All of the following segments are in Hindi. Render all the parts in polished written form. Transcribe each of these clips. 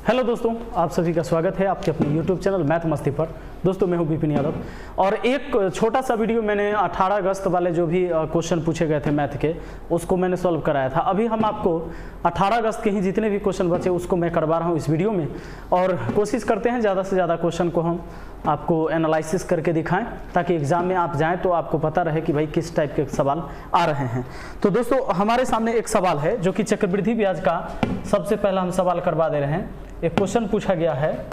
हेलो दोस्तों, आप सभी का स्वागत है आपके अपने YouTube चैनल मैथ मस्ती पर। दोस्तों मैं हूं विपिन यादव और एक छोटा सा वीडियो मैंने 18 अगस्त वाले जो भी क्वेश्चन पूछे गए थे मैथ के उसको मैंने सॉल्व कराया था। अभी हम आपको 18 अगस्त के ही जितने भी क्वेश्चन बचे उसको मैं करवा रहा हूं इस वीडियो में और कोशिश करते हैं ज़्यादा से ज़्यादा क्वेश्चन को हम आपको एनालिसिस करके दिखाएं ताकि एग्जाम में आप जाएं तो आपको पता रहे कि भाई किस टाइप के सवाल आ रहे हैं। तो दोस्तों हमारे सामने एक सवाल है जो कि चक्रवृद्धि ब्याज का सबसे पहला हम सवाल करवा दे रहे हैं। एक क्वेश्चन पूछा गया है,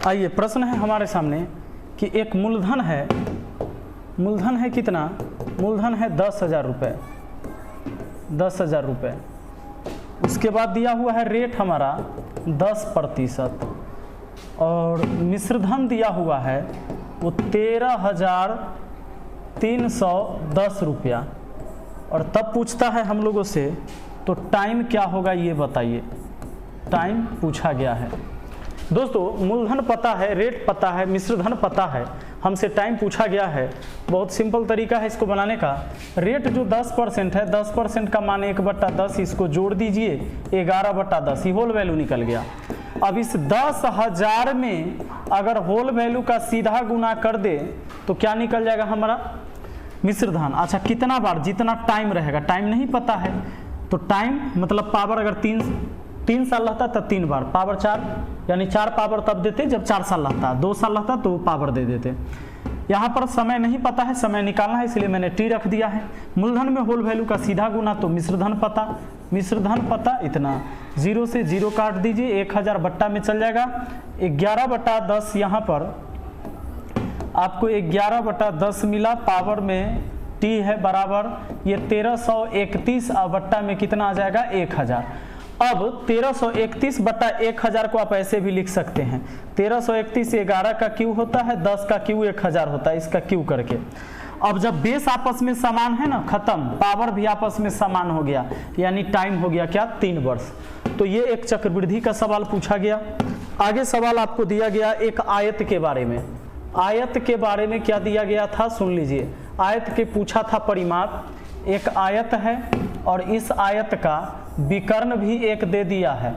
आइए प्रश्न है हमारे सामने कि एक मूलधन है कितना? मूलधन है 10,000 रुपये, 10,000 रुपये। उसके बाद दिया हुआ है रेट हमारा 10% और मिश्रधन दिया हुआ है वो 13,310 रुपया। और तब पूछता है हम लोगों से तो टाइम क्या होगा ये बताइए। टाइम पूछा गया है। दोस्तों मूलधन पता है, रेट पता है, मिश्रधन पता है, हमसे टाइम पूछा गया है। बहुत सिंपल तरीका है इसको बनाने का। रेट जो 10% है, 10% का मान 1/10, इसको जोड़ दीजिए 11/10, ये होल वैल्यू निकल गया। अब इस 10,000 में अगर होल वैल्यू का सीधा गुना कर दे तो क्या निकल जाएगा हमारा? मिश्रधन। अच्छा कितना बार? जितना टाइम रहेगा। टाइम नहीं पता है तो टाइम मतलब पावर अगर 3 साल रहता तब 3 बार, पावर 4 यानी 4 पावर तब देते जब 4 साल रहता, 2 साल रहता तो पावर दे देते। यहाँ पर समय नहीं पता है, समय निकालना है इसलिए मैंने टी रख दिया है। मूलधन में होल वैल्यू का सीधा गुना तो मिश्रधन पता इतना। 0 से 0 काट दीजिए, 1000 बट्टा में चल जाएगा। 11/10 यहाँ पर आपको 11/10 मिला, पावर में टी है बराबर ये 1331 बट्टा में कितना आ जाएगा? 1000। अब 1331/1000 को आप ऐसे भी लिख सकते हैं। 1331 11 का क्यू होता है, 10 का क्यू 1000 होता है, इसका क्यू करके। अब जब बेस आपस में समान है ना, खत्म, पावर भी आपस में समान हो गया, यानी टाइम हो गया क्या? 3 वर्ष। तो ये एक चक्रवृद्धि का सवाल पूछा गया। आगे सवाल आपको दिया गया एक आयत के बारे में। आयत के बारे में क्या दिया गया था सुन लीजिए। आयत के पूछा था परिमाप। एक आयत है और इस आयत का विकर्ण भी एक दे दिया है।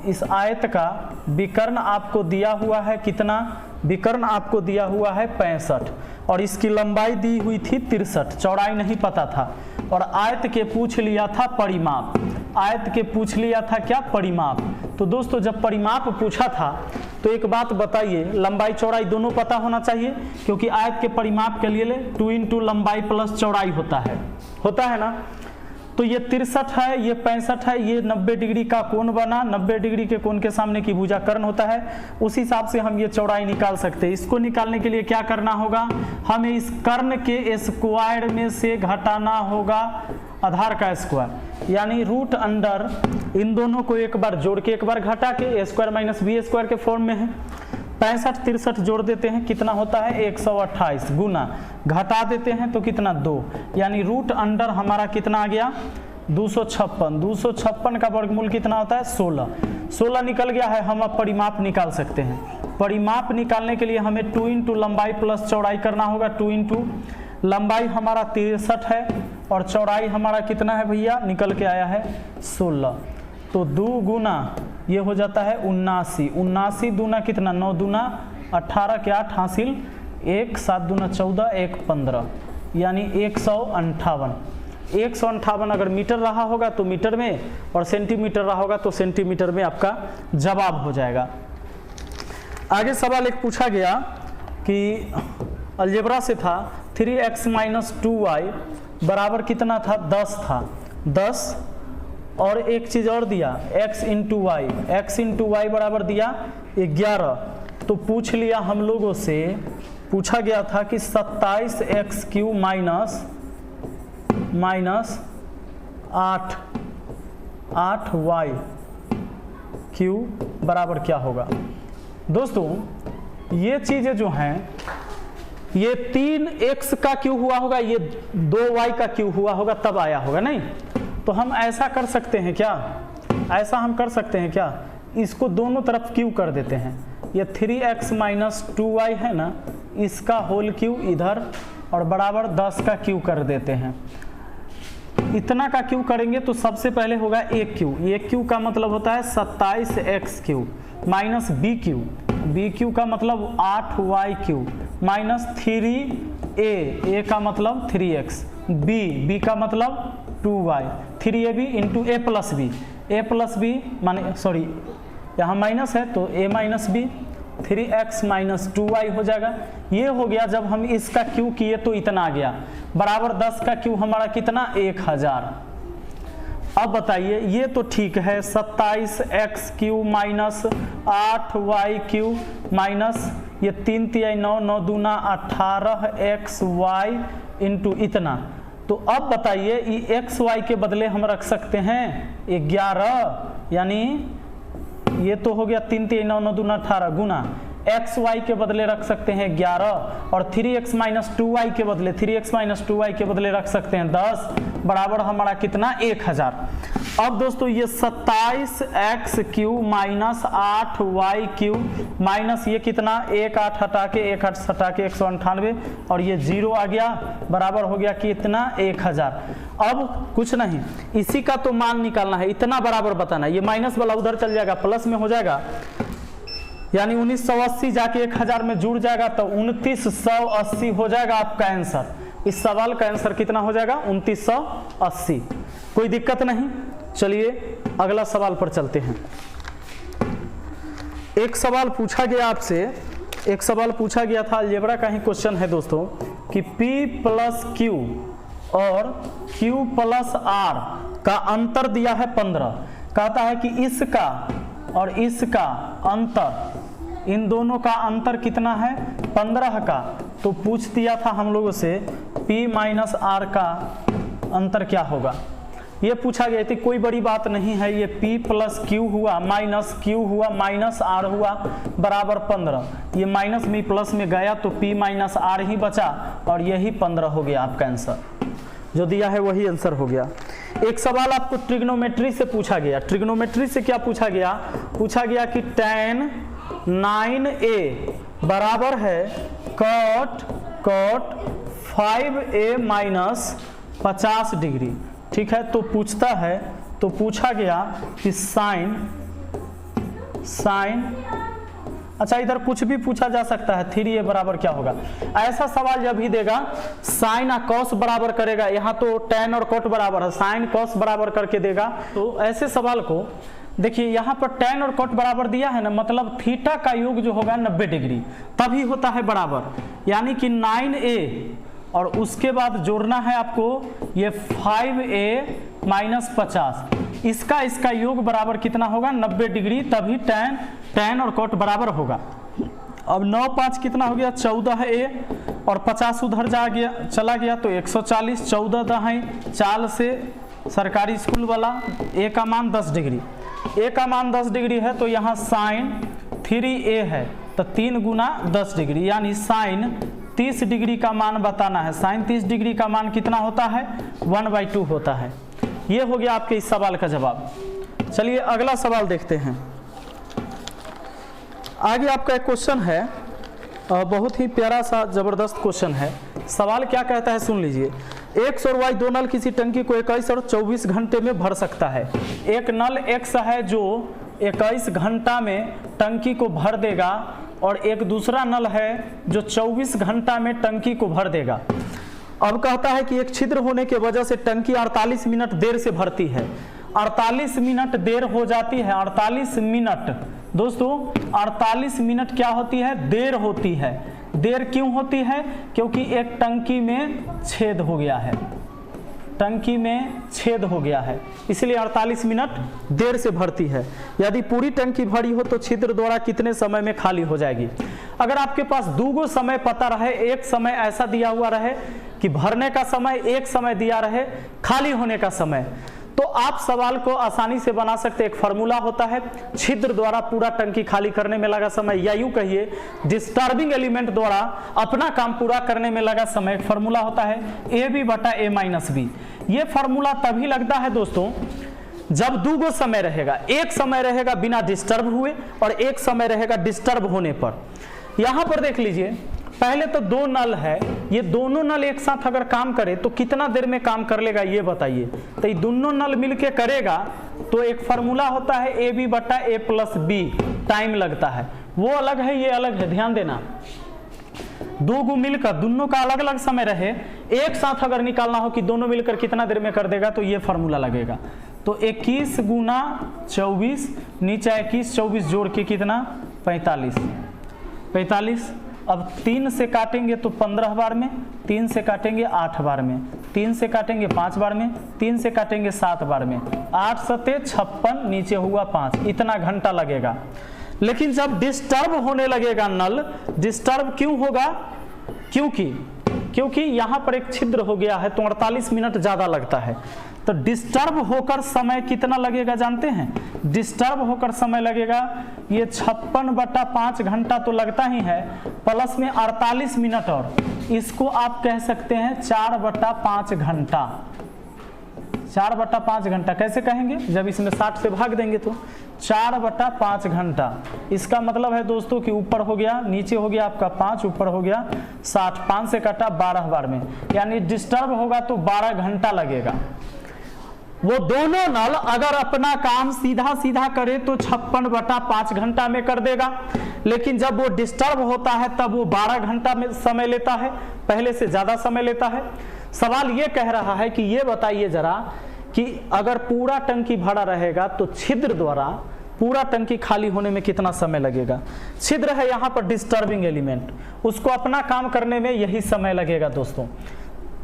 इस आयत का विकर्ण आपको दिया हुआ है कितना? विकर्ण आपको दिया हुआ है 65 और इसकी लंबाई दी हुई थी 63, चौड़ाई नहीं पता था। और आयत के पूछ लिया था परिमाप। आयत के पूछ लिया था क्या? परिमाप। तो दोस्तों जब परिमाप पूछा था तो एक बात बताइए, लंबाई चौड़ाई दोनों पता होना चाहिए क्योंकि आयत के परिमाप के लिए 2 × लंबाई प्लस चौड़ाई होता है ना। तो ये 63 है, ये 65 है, ये 90 डिग्री का कोण बना। 90 डिग्री के कोण के सामने की भुजा कर्ण होता है, उस हिसाब से हम ये चौड़ाई निकाल सकते हैं। इसको निकालने के लिए क्या करना होगा? हमें इस कर्ण के स्क्वायर में से घटाना होगा आधार का स्क्वायर, यानी रूट अंडर इन दोनों को एक बार जोड़ के एक बार घटा के a² - b² के फॉर्म में है। 65 63 जोड़ देते हैं, कितना होता है? 128 गुना घटा देते हैं तो कितना? 2, यानी रूट अंडर हमारा कितना आ गया? 256। 256 का वर्गमूल कितना होता है? 16। 16 निकल गया है। हम अब परिमाप निकाल सकते हैं। परिमाप निकालने के लिए हमें 2 × लंबाई प्लस चौड़ाई करना होगा। 2 × लंबाई हमारा 63 है और चौड़ाई हमारा कितना है भैया? निकल के आया है 16। तो 2 गुना ये हो जाता है 79। 79 दूना कितना? 9 दूना 18 के 8 हासिल 1, 7 दूना 14, 1 15, यानी 158। 158 अगर मीटर रहा होगा तो मीटर में और सेंटीमीटर रहा होगा तो सेंटीमीटर में आपका जवाब हो जाएगा। आगे सवाल एक पूछा गया कि अलजेब्रा से था। 3x - 2y बराबर कितना था? 10 था। 10 और एक चीज और दिया x इंटू वाई बराबर दिया 11। तो पूछ लिया हम लोगों से पूछा गया था कि 27x³ माइनस 8y³ बराबर क्या होगा। दोस्तों ये चीज़ें जो हैं, ये 3x का क्यू हुआ होगा, ये 2y का क्यू हुआ होगा, तब आया होगा नहीं। तो हम ऐसा कर सकते हैं क्या, ऐसा हम कर सकते हैं क्या, इसको दोनों तरफ क्यू कर देते हैं। ये 3x माइनस 2y है ना, इसका होल क्यू इधर और बराबर 10 का क्यू कर देते हैं। इतना का क्यू करेंगे तो सबसे पहले होगा एक क्यू। एक क्यू का मतलब होता है 27x³ माइनस बी क्यू का मतलब 8y³ माइनस 3a का मतलब 3x, बी का मतलब 2y, 3ab into a plus B माने सॉरी यहाँ माइनस है तो a minus B, 3x minus 2y हो जाएगा। ये हो गया। जब हम इसका क्यू किए तो इतना आ गया, बराबर 10 का क्यू हमारा कितना 1000। अब बताइए ये तो ठीक है, 27x³ माइनस 8y³ माइनस ये 3 3 9 9 दूना 18xy इंटू इतना। तो अब बताइए ये xy के बदले हम रख सकते हैं 11, यानी ये तो हो गया 3 3 9 9 दूना 18 गुना xy के बदले रख सकते हैं 11 और 3x माइनस 2y के बदले 3x माइनस 2y के बदले रख सकते हैं 10, बराबर हमारा कितना 1000। अब दोस्तों ये 27x³ माइनस 8y³ माइनस ये कितना 1 8 हटा के 1 8 हटा के 198 और ये 0 आ गया, बराबर हो गया कितना 1000। अब कुछ नहीं, इसी का तो मान निकालना है, इतना बराबर बताना है। ये माइनस वाला उधर चल जाएगा, प्लस में हो जाएगा, यानी 1980 जाके 1000 में जुड़ जाएगा तो 2980 हो जाएगा आपका आंसर। इस सवाल का आंसर कितना हो जाएगा 2980। कोई दिक्कत नहीं। चलिए अगला सवाल पर चलते हैं। एक सवाल पूछा गया आपसे, एक सवाल पूछा गया था, अलजेब्रा का ही क्वेश्चन है दोस्तों, कि P प्लस Q और Q प्लस R का अंतर दिया है 15। कहता है कि इसका और इसका अंतर, इन दोनों का अंतर कितना है 15 का। तो पूछ दिया था हम लोगों से P माइनस R का अंतर क्या होगा, ये पूछा गया थी। कोई बड़ी बात नहीं है, ये P प्लस Q हुआ माइनस Q हुआ माइनस R हुआ बराबर 15। ये माइनस में प्लस में गया तो P माइनस R ही बचा और यही 15 हो गया आपका आंसर। जो दिया है वही आंसर हो गया। एक सवाल आपको ट्रिग्नोमेट्री से पूछा गया। ट्रिग्नोमेट्री से क्या पूछा गया, पूछा गया कि tan 9a बराबर है cot 5a माइनस 50 डिग्री। ठीक है, तो पूछता है, तो पूछा गया कि साइन, अच्छा इधर कुछ भी पूछा जा सकता है, 3a बराबर क्या होगा। ऐसा सवाल जब भी देगा साइन और कॉस बराबर करेगा, यहाँ तो tan और cot बराबर है, साइन कॉस बराबर करके देगा। तो ऐसे सवाल को देखिए, यहाँ पर tan और cot बराबर दिया है ना, मतलब थीटा का योग जो होगा 90 डिग्री तभी होता है बराबर, यानी कि 9a और उसके बाद जोड़ना है आपको ये 5a माइनस 50, इसका योग बराबर कितना होगा 90 डिग्री, तभी tan और cot बराबर होगा। अब 9 5 कितना हो गया 14a और 50 उधर चला गया तो 140, 14 दहाई चाल से सरकारी स्कूल वाला, a का मान 10 डिग्री, a का मान 10 डिग्री है तो यहाँ साइन 3a है तो 3 गुना 10 डिग्री, यानी साइन 30 डिग्री का मान बताना है। साइन 30 डिग्री का मान कितना होता है 1/2 होता है। ये हो गया आपके इस सवाल का जवाब। चलिए अगला सवाल देखते हैं। आगे आपका एक क्वेश्चन है, बहुत ही प्यारा सा जबरदस्त क्वेश्चन है। सवाल क्या कहता है सुन लीजिए। X और Y दो नल किसी टंकी को 21 और 24 घंटे में भर सकता है। एक नल X है जो 21 घंटा में टंकी को भर देगा और एक दूसरा नल है जो 24 घंटा में टंकी को भर देगा। अब कहता है कि एक छिद्र होने की वजह से टंकी 48 मिनट देर से भरती है। 48 मिनट देर हो जाती है, 48 मिनट दोस्तों, 48 मिनट क्या होती है देर होती है। देर क्यों होती है, क्योंकि एक टंकी में छेद हो गया है, टंकी में छेद हो गया है, इसलिए 48 मिनट देर से भरती है। यदि पूरी टंकी भरी हो तो छिद्र द्वारा कितने समय में खाली हो जाएगी। अगर आपके पास दूगो समय पता रहे, एक समय ऐसा दिया हुआ रहे कि भरने का समय, एक समय दिया रहे खाली होने का समय, तो आप सवाल को आसानी से बना सकते। एक फार्मूला होता है छिद्र द्वारा पूरा टंकी खाली करने में लगा समय, या यूं कहिए डिस्टर्बिंग एलिमेंट द्वारा अपना काम पूरा करने में लगा समय। एक फार्मूला होता है AB बटा A माइनस B। ये फार्मूला तभी लगता है दोस्तों जब दूगो समय रहेगा, एक समय रहेगा बिना डिस्टर्ब हुए और एक समय रहेगा डिस्टर्ब होने पर। यहां पर देख लीजिए, पहले तो दो नल है, ये दोनों नल एक साथ अगर काम करे तो कितना देर में काम कर लेगा ये बताइए। तो ये दोनों नल मिलके करेगा तो एक फार्मूला होता है AB बटा A प्लस B, टाइम लगता है, वो अलग है ये अलग है। ध्यान देना, दो गो मिलकर दोनों का अलग अलग समय रहे, एक साथ अगर निकालना हो कि दोनों मिलकर कितना देर में कर देगा तो ये फार्मूला लगेगा। तो 21 गुना 24, नीचे 21 24 जोड़ के कितना 45। अब 3 से काटेंगे तो 15 बार में, 3 से काटेंगे 8 बार में, 3 से काटेंगे 5 बार में, 3 से काटेंगे 7 बार में, 8 सते 56, नीचे हुआ 5, इतना घंटा लगेगा। लेकिन जब डिस्टर्ब होने लगेगा नल, डिस्टर्ब क्यों होगा? क्योंकि यहां पर एक छिद्र हो गया है तो 48 मिनट ज्यादा लगता है। तो डिस्टर्ब होकर समय कितना लगेगा जानते हैं? डिस्टर्ब होकर समय लगेगा ये 56 बटा 5 घंटा तो लगता ही है, प्लस में 48 मिनट, और इसको आप कह सकते हैं 4 बटा 5 घंटा। 4 बटा 5 घंटा कैसे कहेंगे? जब इसमें 60 से भाग देंगे तो 4 बटा 5 घंटा। इसका मतलब है दोस्तों कि ऊपर हो गया, नीचे हो गया आपका 5, ऊपर हो गया 60, 5 से काटा 12 बार में, यानी डिस्टर्ब होगा तो 12 घंटा लगेगा। वो दोनों नल अगर अपना काम सीधा सीधा करे तो 56 बटा 5 घंटा में कर देगा, लेकिन जब वो डिस्टर्ब होता है तब वो 12 घंटा में समय लेता है, पहले से ज्यादा समय लेता है। सवाल ये कह रहा है कि ये बताइए जरा कि अगर पूरा टंकी भरा रहेगा तो छिद्र द्वारा पूरा टंकी खाली होने में कितना समय लगेगा? छिद्र है यहाँ पर डिस्टर्बिंग एलिमेंट, उसको अपना काम करने में यही समय लगेगा दोस्तों।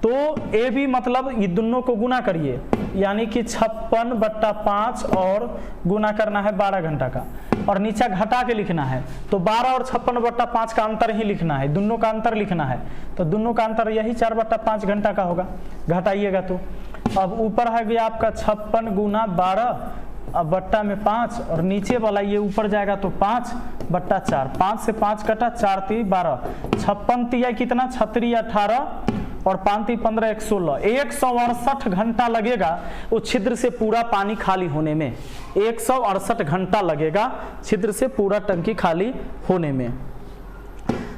तो AB मतलब ये दोनों को गुना करिए, यानी कि 56 बट्टा 5 और गुना करना है 12 घंटा का, और नीचे घटा के लिखना है तो 12 और 56 बट्टा 5 का अंतर ही लिखना है, दोनों का अंतर लिखना है। तो दोनों का अंतर यही 4 बट्टा 5 घंटा का होगा, घटाइएगा तो। अब ऊपर है गया आपका 56 गुना 12, अब बट्टा में 5, और नीचे वाला ये ऊपर जाएगा तो 5 बट्टा 4, 5 से 5 कटा, 4 3 12, 56 तिया कितना 36 18 और 5 3 15 116, 168 घंटा लगेगा उस छिद्र से पूरा पानी खाली होने में। 168 घंटा लगेगा छिद्र से पूरा टंकी खाली होने में।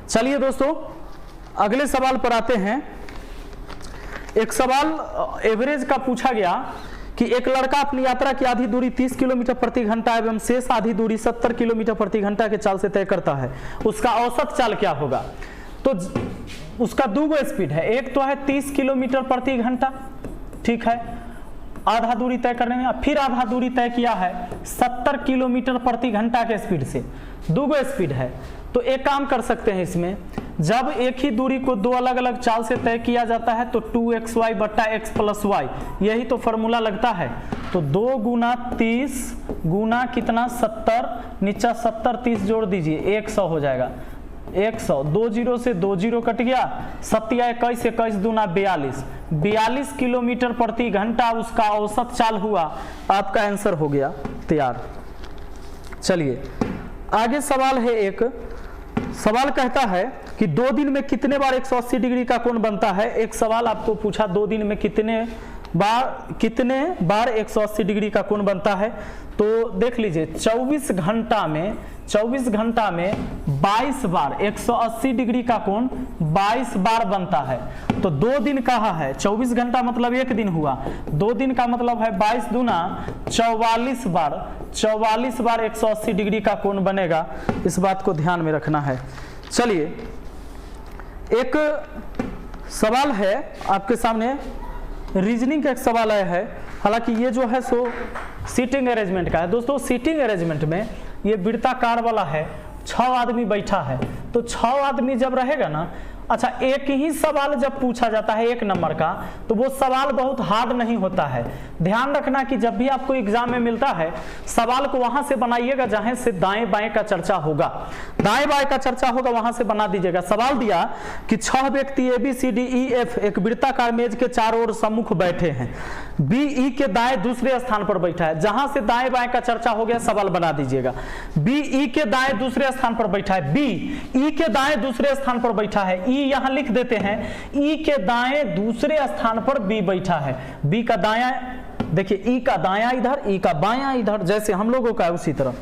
चलिए दोस्तों अगले सवाल पर आते हैं। एक सवाल एवरेज का पूछा गया कि एक लड़का अपनी यात्रा की आधी दूरी 30 किलोमीटर प्रति घंटा एवं शेष आधी दूरी 70 किलोमीटर प्रति घंटा के चाल से तय करता है, उसका औसत चाल क्या होगा? तो उसका दो स्पीड है, एक तो है 30 किलोमीटर प्रति घंटा, ठीक है, आधा दूरी तय करने में, फिर आधा दूरी तय किया है 70 किलोमीटर प्रति घंटा के स्पीड से, दो स्पीड है। तो एक काम कर सकते हैं, इसमें जब एक ही दूरी को दो अलग अलग चाल से तय किया जाता है तो 2xy बट्टा x प्लस y, यही तो फॉर्मूला लगता है। तो 2 गुना 30 गुना कितना 70, नीचा 70 30 जोड़ दीजिए 100 हो जाएगा, 100, 2 जीरो से 2 जीरो कट गया, 7 21 21 दूना 42, 42 किलोमीटर प्रति घंटा उसका औसत चाल हुआ। आपका आंसर हो गया तैयार। चलिए आगे सवाल है। एक सवाल कहता है कि 2 दिन में कितने बार 180 डिग्री का कोण बनता है। एक सवाल आपको पूछा 2 दिन में कितने बार 180 डिग्री का कोण बनता है। तो देख लीजिए 24 घंटा में 22 बार 180 डिग्री का कोण 22 बार बनता है। तो 2 दिन कहा है, 24 घंटा मतलब 1 दिन हुआ, 2 दिन का मतलब है 22 दूना 44 बार 180 डिग्री का कोण बनेगा। इस बात को ध्यान में रखना है। चलिए एक सवाल है आपके सामने, रीजनिंग का एक सवाल आया है, हालांकि ये जो है सो सीटिंग अरेंजमेंट का है। दोस्तों सीटिंग अरेंजमेंट में ये वृत्ताकार वाला है, 6 आदमी बैठा है, तो 6 आदमी जब रहेगा ना, अच्छा, एक ही सवाल जब पूछा जाता है 1 नंबर का तो वो सवाल बहुत हार्ड नहीं होता है। ध्यान रखना कि जब भी आपको एग्जाम में मिलता है सवाल को वहां से बनाइएगा जहां से दाएं बाएं का चर्चा होगा, दाएं बाएं का चर्चा होगा वहां से बना दीजिएगा। सवाल दिया कि 6 व्यक्ति ABCDEF एक वृत्ताकार मेज के चारों ओर सम्मुख बैठे हैं, BE के दाएं दूसरे स्थान पर बैठा है, जहां से दाएं बाएं का चर्चा हो गया सवाल बना दीजिएगा। BE के दाएं दूसरे स्थान पर बैठा है, B E के दाएं दूसरे स्थान पर बैठा है, E यहां लिख देते हैं, E के दाएं दूसरे स्थान पर B बैठा है, B का दायां देखिए, E का दायां इधर, E का बायां इधर, जैसे हम लोगों का है उसी तरह।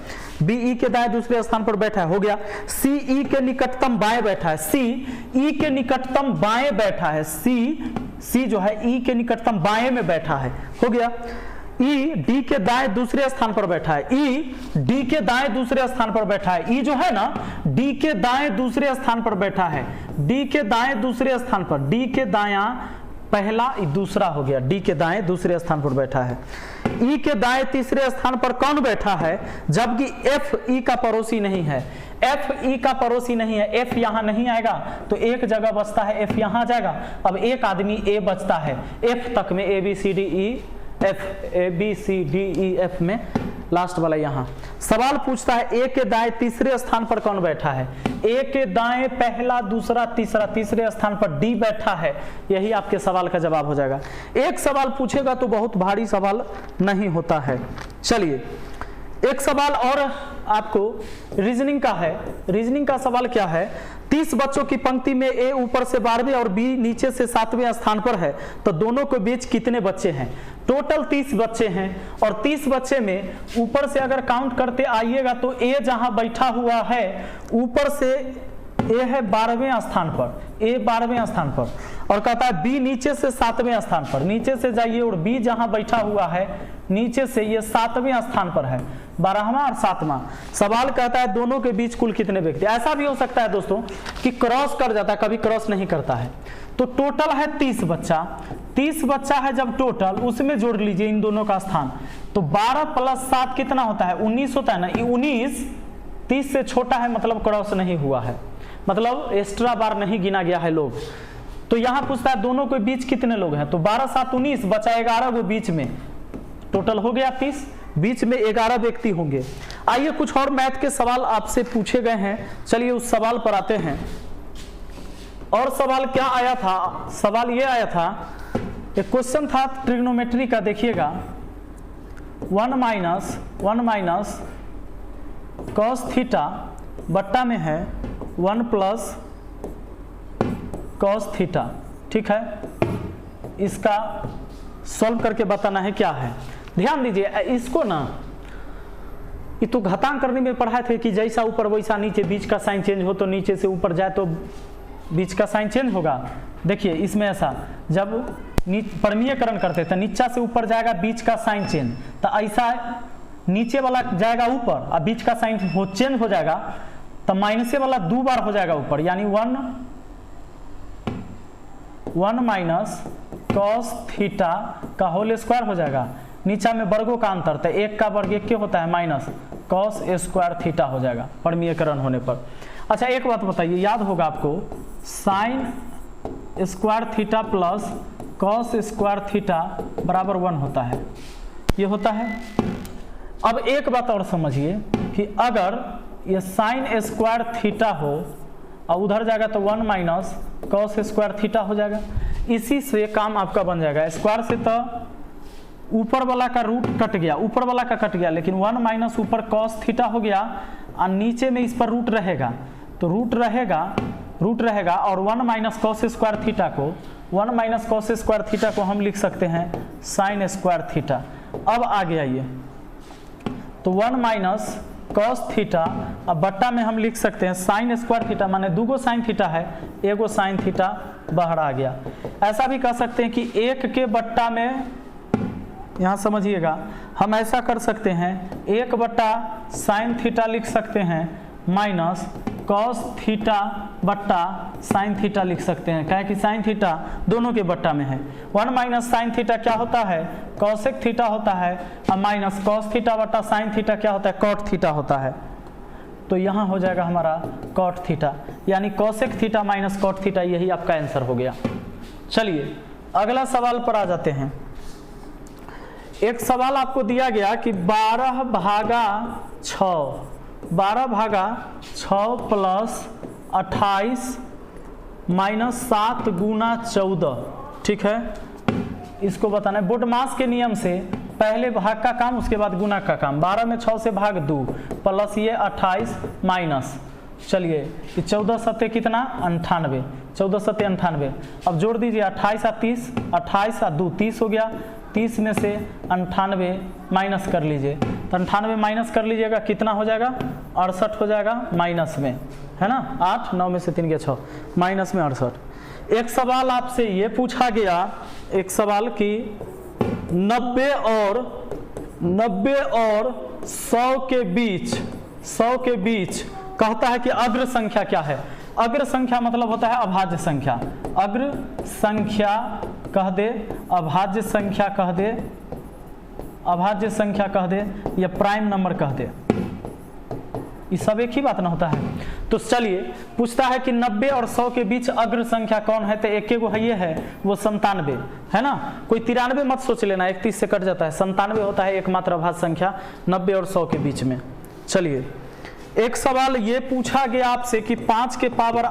B E के दाएं दूसरे स्थान पर बैठा है, हो गया। C E के निकटतम बाएं बैठा है, C E के निकटतम बाएं बैठा है, C जो है E के निकटतम बाएं में बैठा है, हो गया। E D के दाएं दूसरे स्थान पर बैठा है, E D के दाएं दूसरे स्थान पर बैठा है, E जो है ना D के दाएं दूसरे स्थान पर बैठा है, D के दाएं दूसरे स्थान पर, D के दायां पहला दूसरा हो गया, D के दाएं दूसरे स्थान पर बैठा है। E के दाएं तीसरे स्थान पर कौन बैठा है, जबकि F E का पड़ोसी नहीं है, F E का पड़ोसी नहीं है, F यहां नहीं आएगा तो एक जगह बचता है, F यहां आ जाएगा। अब एक आदमी A बचता है, F तक में ABCDEF में लास्ट वाला यहां सवाल पूछता है A के दाएं तीसरे स्थान पर कौन बैठा है, A के दाएं पहला दूसरा तीसरा, तीसरे स्थान पर D बैठा है, यही आपके सवाल का जवाब हो जाएगा। एक सवाल पूछेगा तो बहुत भारी सवाल नहीं होता है। चलिए एक सवाल और आपको रीजनिंग का है। रीजनिंग का सवाल क्या है, 30 बच्चों की पंक्ति में A ऊपर से 12वें और B नीचे से 7वें स्थान पर है, तो दोनों के बीच कितने बच्चे हैं। टोटल 30 बच्चे हैं और 30 बच्चे में ऊपर से अगर काउंट करते आइएगा तो A जहां बैठा हुआ है ऊपर से A है 12वें स्थान पर, A 12वें स्थान पर, और कहता है B नीचे से 7वें स्थान पर, नीचे से जाइए और B जहां बैठा हुआ है नीचे से ये 7वें स्थान पर है, 12वां और 7वां। सवाल कहता है दोनों के बीच कुल कितने व्यक्ति। ऐसा भी हो सकता है दोस्तों कि क्रॉस कर जाता है, कभी क्रॉस नहीं करता है। तो टोटल है 30 बच्चा, 30 बच्चा है जब टोटल, उसमें जोड़ लीजिए इन दोनों का स्थान, तो 12 + 7 कितना होता है, 19 होता है ना। 19 30 से छोटा है मतलब क्रॉस नहीं हुआ है, मतलब एक्स्ट्रा बार नहीं गिना गया है लोग। तो यहां पूछता है दोनों के बीच कितने लोग हैं, तो 12 × 7 = 19, बचा 11 वो बीच में, टोटल हो गया 30, बीच में 11 व्यक्ति होंगे। आइए कुछ और मैथ के सवाल आपसे पूछे गए हैं, चलिए उस सवाल पर आते हैं। और सवाल क्या आया था, सवाल ये आया था, एक क्वेश्चन था ट्रिग्नोमेट्री का, देखिएगा 1 माइनस cos थीटा बट्टा में है 1 + cos थीटा, ठीक है। इसका सॉल्व करके बताना है क्या है। ध्यान दीजिए इसको ना, ये तो घातांक करने में पढ़ाए थे कि जैसा ऊपर वैसा नीचे, बीच का साइन चेंज हो तो नीचे से ऊपर जाए तो बीच का साइन चेंज होगा। देखिए इसमें ऐसा, जब परमीयकरण करते तो नीचा से ऊपर जाएगा बीच का साइन चेंज, तो ऐसा नीचे वाला जाएगा ऊपर और बीच का साइन चेंज हो जाएगा, तो माइनस वाला 2 बार हो जाएगा ऊपर, यानी 1 माइनस cos थीटा का होल स्क्वायर हो जाएगा। नीचा में वर्गों का अंतर, तो 1 का वर्ग 1 क्या होता है, माइनस cos स्क्वायर थीटा हो जाएगा परमीयकरण होने पर। अच्छा एक बात बताइए, याद होगा आपको, sin square theta plus cos square theta बराबर 1 होता है, ये होता है। अब एक बात और समझिए कि अगर ये sin स्क्वायर थीटा हो और उधर जाएगा तो 1 माइनस cos स्क्वायर थीटा हो जाएगा। इसी से काम आपका बन जाएगा, स्क्वायर से तो ऊपर वाला का रूट कट गया, ऊपर वाला का कट गया, लेकिन 1 माइनस ऊपर cos थीटा हो गया और नीचे में इस पर रूट रहेगा, तो रूट रहेगा और 1 माइनस cos स्क्वायर थीटा को, 1 माइनस cos स्क्वायर थीटा को हम लिख सकते हैं sin स्क्वायर थीटा। अब आगे आइए, तो 1 माइनस cos थीटा, अब बट्टा में हम लिख सकते हैं sin स्क्वायर थीटा, माने 2 sin थीटा है, 1 sin थीटा बाहर आ गया। ऐसा भी कह सकते हैं कि 1 के बट्टा में, यहाँ समझिएगा, हम ऐसा कर सकते हैं 1 बट्टा sin थीटा लिख सकते हैं माइनस cos थीटा बट्टा sin थीटा लिख सकते हैं, क्या कि sin थीटा दोनों के बट्टा में है। 1 माइनस sin थीटा क्या होता है, cosec थीटा होता है, और माइनस cos थीटा बट्टा sin थीटा क्या होता है, cot थीटा होता है। तो यहाँ हो जाएगा हमारा cot थीटा। यानी cosec theta minus cot theta, यही आपका आंसर हो गया। चलिए अगला सवाल पर आ जाते हैं। एक सवाल आपको दिया गया कि 12 भागा 6 प्लस 28 माइनस 7 गुना 14, ठीक है, इसको बताना है। बोडमास के नियम से पहले भाग का काम उसके बाद गुना का काम। 12 में 6 से भाग 2 प्लस ये 28 माइनस, चलिए ये 14 सत्ते कितना 98, 14 सत्ते 98। अब जोड़ दीजिए 28 और 30, 28 और 2 30 हो गया, 30 में से 98 माइनस कर लीजिए, तो 98 माइनस कर लीजिएगा कितना हो जाएगा 68 हो जाएगा माइनस में, है ना, 8 9 में से 3 गया 6, माइनस में 68। एक सवाल आपसे ये पूछा गया, एक सवाल कि 90 और 100 के बीच कहता है कि अग्र संख्या क्या है। अग्र संख्या मतलब होता है अभाज्य संख्या। अग्र संख्या कह दे, अभाज्य संख्या कह दे, अभाज्य संख्या कह दे, या प्राइम नंबर कह दे, ये सब एक ही बात ना होता है। तो चलिए पूछता है कि 90 और 100 के बीच अग्र संख्या कौन है, तो एक वो है, ये है वो 97 है ना। कोई 93 मत सोच लेना, 31 से कट जाता है, 97 होता है एकमात्र अभाज्य संख्या 90 और 100 के बीच में। चलिए एक सवाल ये पूछा गया आपसे कि 5 के पावर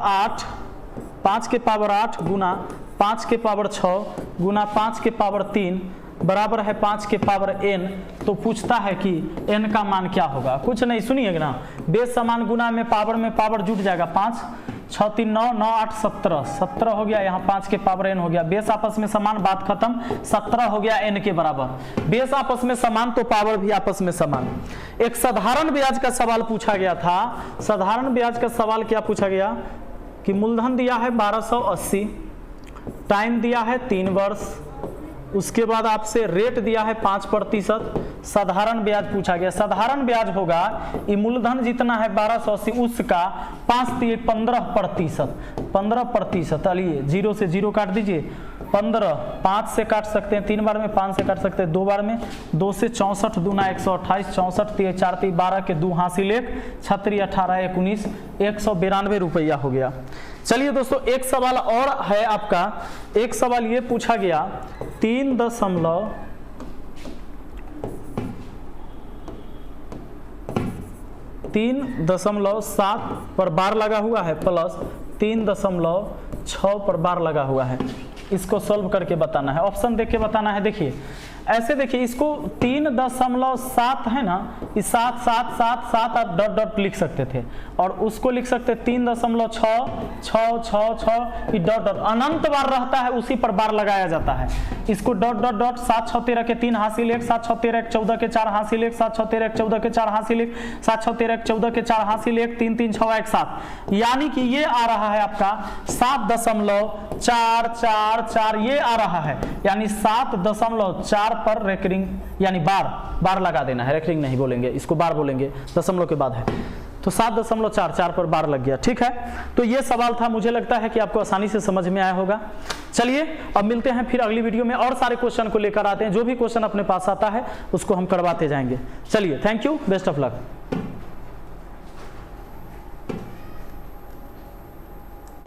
8 गुना 5 के पावर 6 गुना 5 के पावर 3 बराबर है 5 के पावर n। तो पूछता है कि n का मान क्या होगा। कुछ नहीं, सुनिएगा ना, बेस समान गुना में पावर जुट जाएगा। 5 6 3 9 9 8 17 17 हो गया, यहाँ 5 के पावर n हो गया। बेस आपस में समान, बात खत्म, 17 हो गया n के बराबर। बेस आपस में समान तो पावर भी आपस में समान। एक साधारण ब्याज का सवाल पूछा गया था। साधारण ब्याज का सवाल क्या पूछा गया कि मूलधन दिया है 1280, टाइम दिया है 3 वर्ष, उसके बाद आपसे रेट दिया है 5%, साधारण ब्याज पूछा गया। साधारण ब्याज होगा ये मूलधन जितना है 1280 उसका 5 15%, 15%। चलिए 0 से 0 काट दीजिए, 15 5 से काट सकते हैं 3 बार में, 5 से काट सकते हैं 2 बार में, 2 से 64 दूना 128, 64 3 4 3 12 के 2 हासिल 1, 36 18 19, 192 रुपया हो गया। चलिए दोस्तों एक सवाल और है आपका। एक सवाल ये पूछा गया 3.7 पर बार लगा हुआ है प्लस 3.6 पर बार लगा हुआ है। इसको सॉल्व करके बताना है, ऑप्शन देख के बताना है। देखिए ऐसे, देखिए इसको 3.7 है ना, इस 7 7 7 7 आप डॉट डॉट लिख सकते थे, और उसको लिख सकते 3.6 6 6 6 डॉट डॉट अनंत बार रहता है, उसी पर बार लगाया जाता है। इसको डॉट डॉट डॉट 7 6 13 के 3 हासिल 1, 7 6 13 1 14 के 4 हासिल 1, 7 6 13 1 14 के 4 हासिल 1, 7 6 13 1 14 के 4 हासिल 1, 3 3 6 1 7, यानी कि ये आ रहा है आपका 7.444, ये आ रहा है, यानी 7.4 पर रेकरिंग, यानी बार लगा देना है, रेकरिंग नहीं बोलेंगे, इसको बार बोलेंगे, दशमलव के बाद है। तो 7.44 पर बार लग गया, ठीक है। तो ये सवाल था, मुझे लगता है कि आपको आसानी से समझ में आया होगा। चलिए अब मिलते हैं फिर अगली वीडियो में, और सारे क्वेश्चन को लेकर आते हैं। जो भी क्वेश्चन अपने पास आता है उसको हम करवाते जाएंगे। चलिए, thank you, best of luck.